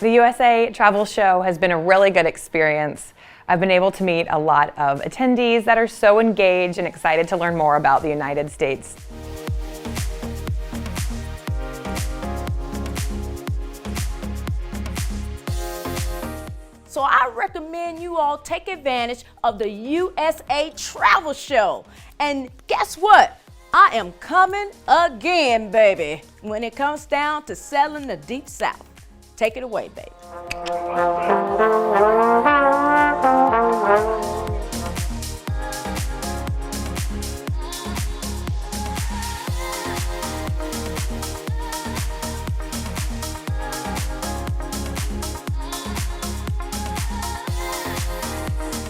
The USA Travel Show has been a really good experience. I've been able to meet a lot of attendees that are so engaged and excited to learn more about the United States. So I recommend you all take advantage of the USA Travel Show. And guess what? I am coming again, baby, when it comes down to selling the Deep South. Take it away, baby.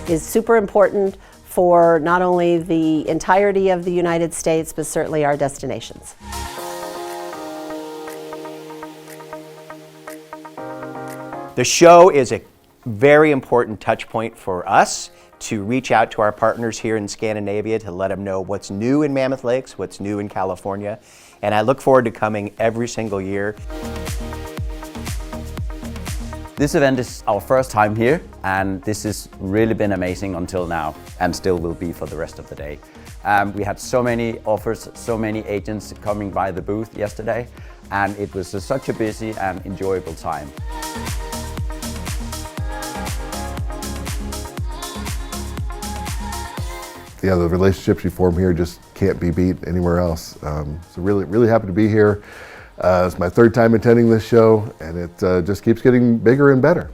Is super important for not only the entirety of the United States, but certainly our destinations. The show is a very important touch point for us to reach out to our partners here in Scandinavia to let them know what's new in Mammoth Lakes, what's new in California, and I look forward to coming every single year. This event is our first time here, and this has really been amazing until now, and still will be for the rest of the day. We had so many offers, so many agents coming by the booth yesterday, and it was such a busy and enjoyable time. Yeah, the relationships you form here just can't be beat anywhere else. So really happy to be here. It's my third time attending this show, and it just keeps getting bigger and better.